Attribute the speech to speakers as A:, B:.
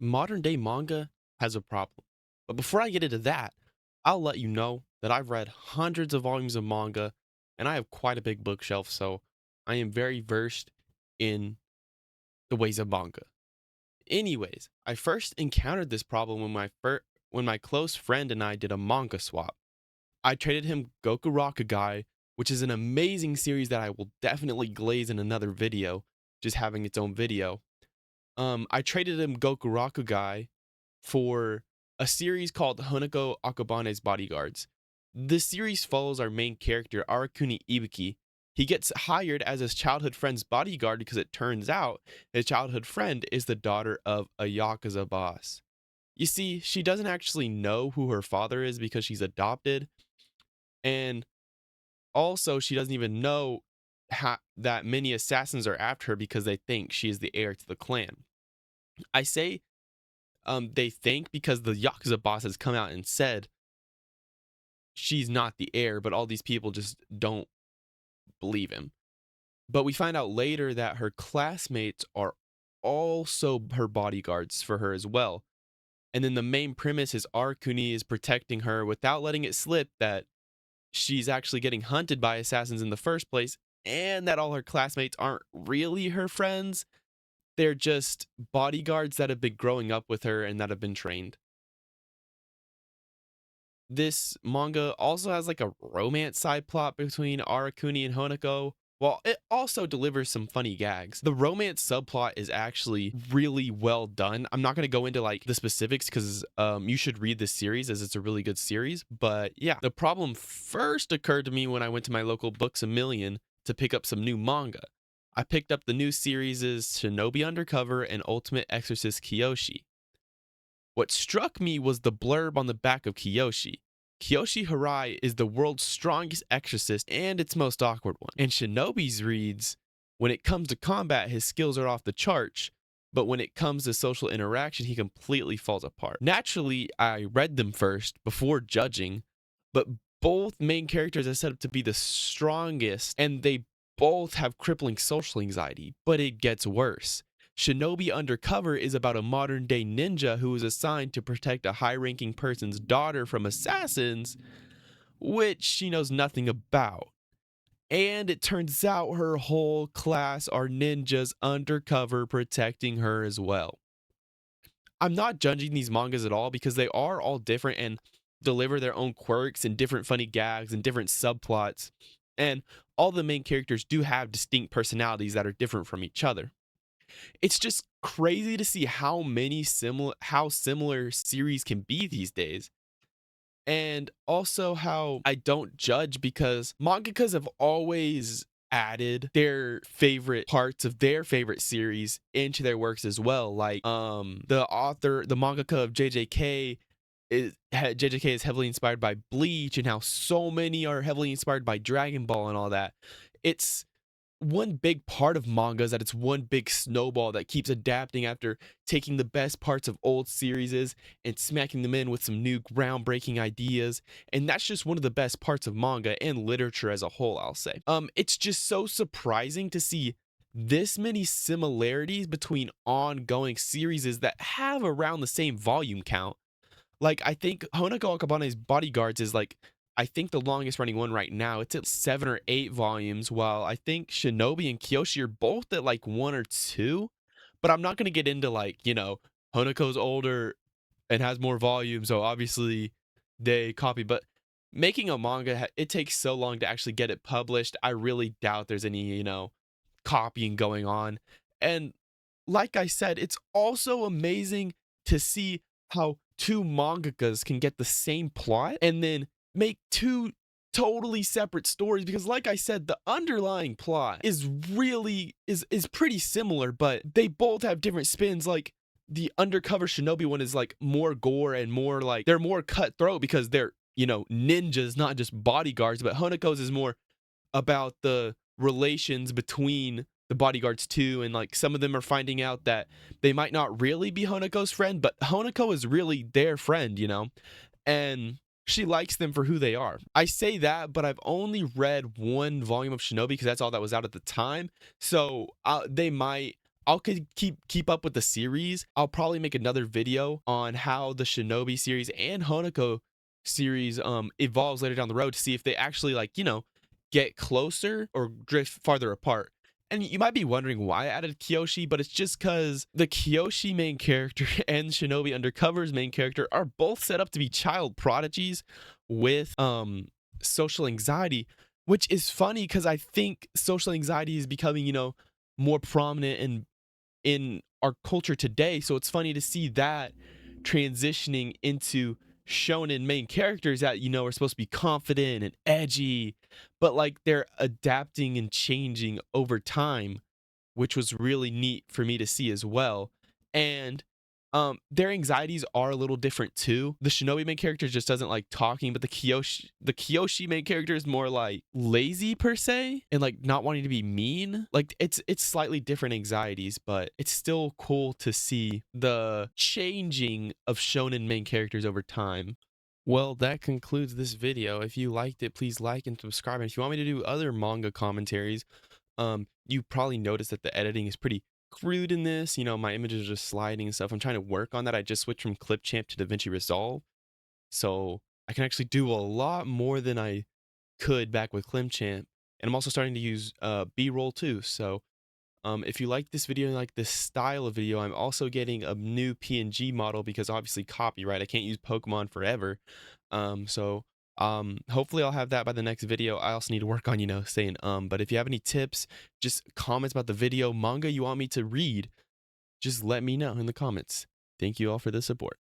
A: modern day manga has a problem. But before I get into that, I'll let you know that I've read hundreds of volumes of manga and I have quite a big bookshelf, so I am very versed in the ways of manga. Anyways, I first encountered this problem when my close friend and I did a manga swap. I traded him Goku Rakugai, which is an amazing series that I will definitely glaze in another video, just having its own video. I traded him Goku Rakugai for a series called Honoko Akabane's Bodyguards. This series follows our main character, Arakuni Ibuki. He gets hired as his childhood friend's bodyguard because it turns out his childhood friend is the daughter of a Yakuza boss. You see, she doesn't actually know who her father is because she's adopted, and also she doesn't even know that many assassins are after her because they think she is the heir to the clan. I say they think because the Yakuza boss has come out and said she's not the heir, but all these people just don't believe him. But we find out later that her classmates are also her bodyguards for her as well. And then the main premise is Arakuni is protecting her without letting it slip that she's actually getting hunted by assassins in the first place, and that all her classmates aren't really her friends. They're just bodyguards that have been growing up with her and that have been trained. This manga also has like a romance side plot between Arakuni and Honoko, while it also delivers some funny gags. The romance subplot is actually really well done. I'm not going to go into like the specifics because you should read this series as it's a really good series. But yeah, the problem first occurred to me when I went to my local Books A Million to pick up some new manga. I picked up the new series Shinobi Undercover and Ultimate Exorcist Kiyoshi. What struck me was the blurb on the back of Kiyoshi. Kiyoshi Harai is the world's strongest exorcist and its most awkward one. And Shinobi's reads, when it comes to combat, his skills are off the charts, but when it comes to social interaction, he completely falls apart. Naturally, I read them first before judging, but both main characters are set up to be the strongest, and they both have crippling social anxiety, but it gets worse. Shinobi Undercover is about a modern day ninja who is assigned to protect a high ranking person's daughter from assassins, which she knows nothing about. And it turns out her whole class are ninjas undercover protecting her as well. I'm not judging these mangas at all because they are all different and deliver their own quirks and different funny gags and different subplots. And all the main characters do have distinct personalities that are different from each other. It's just crazy to see how similar series can be these days. And also how I don't judge because mangakas have always added their favorite parts of their favorite series into their works as well. Like the mangaka of JJK is heavily inspired by Bleach, and how so many are heavily inspired by Dragon Ball and all that. It's one big part of manga is that it's one big snowball that keeps adapting after taking the best parts of old series and smacking them in with some new groundbreaking ideas. And that's just one of the best parts of manga and literature as a whole, I'll say. It's just so surprising to see this many similarities between ongoing series that have around the same volume count. Like, I think Honoko Akabane's Bodyguards is like, I think the longest running one right now. It's at 7 or 8 volumes, while I think Shinobi and Kyoshi are both at like 1 or 2. But I'm not going to get into like, Honoko's older and has more volumes, so obviously they copy. But making a manga, it takes so long to actually get it published. I really doubt there's any, copying going on. And like I said, it's also amazing to see how two mangakas can get the same plot and then make two totally separate stories, because like I said, the underlying plot is really is pretty similar, but they both have different spins. Like the Undercover Shinobi one is like more gore and more like they're more cutthroat because they're, ninjas, not just bodyguards. But Honoko's is more about the relations between the bodyguards too, and like some of them are finding out that they might not really be Honoko's friend, but Honoko is really their friend, and she likes them for who they are. I say that, but I've only read one volume of Shinobi because that's all that was out at the time. So they might I'll keep up with the series. I'll probably make another video on how the Shinobi series and Honoko series evolves later down the road to see if they actually, like, get closer or drift farther apart. And you might be wondering why I added Kyoshi, but it's just because the Kyoshi main character and Shinobi Undercover's main character are both set up to be child prodigies with social anxiety, which is funny because I think social anxiety is becoming, more prominent in our culture today. So it's funny to see that transitioning into shonen main characters that, are supposed to be confident and edgy, but like they're adapting and changing over time, which was really neat for me to see as well. And their anxieties are a little different too. The Shinobi main character just doesn't like talking, but the Kyoshi main character is more like lazy per se and like not wanting to be mean. Like it's slightly different anxieties, but it's still cool to see the changing of shonen main characters over time. Well, that concludes this video. If you liked it, please like and subscribe. And if you want me to do other manga commentaries, you probably noticed that the editing is pretty crude in this. My images are just sliding and stuff. I'm trying to work on that. I just switched from Clipchamp to DaVinci Resolve, so I can actually do a lot more than I could back with Clipchamp. And I'm also starting to use B-roll too. So if you like this video and like this style of video, I'm also getting a new PNG model because obviously copyright. I can't use Pokemon forever. Hopefully I'll have that by the next video. I also need to work on, saying but if you have any tips, just comments about the video, manga you want me to read, just let me know in the comments. Thank you all for the support.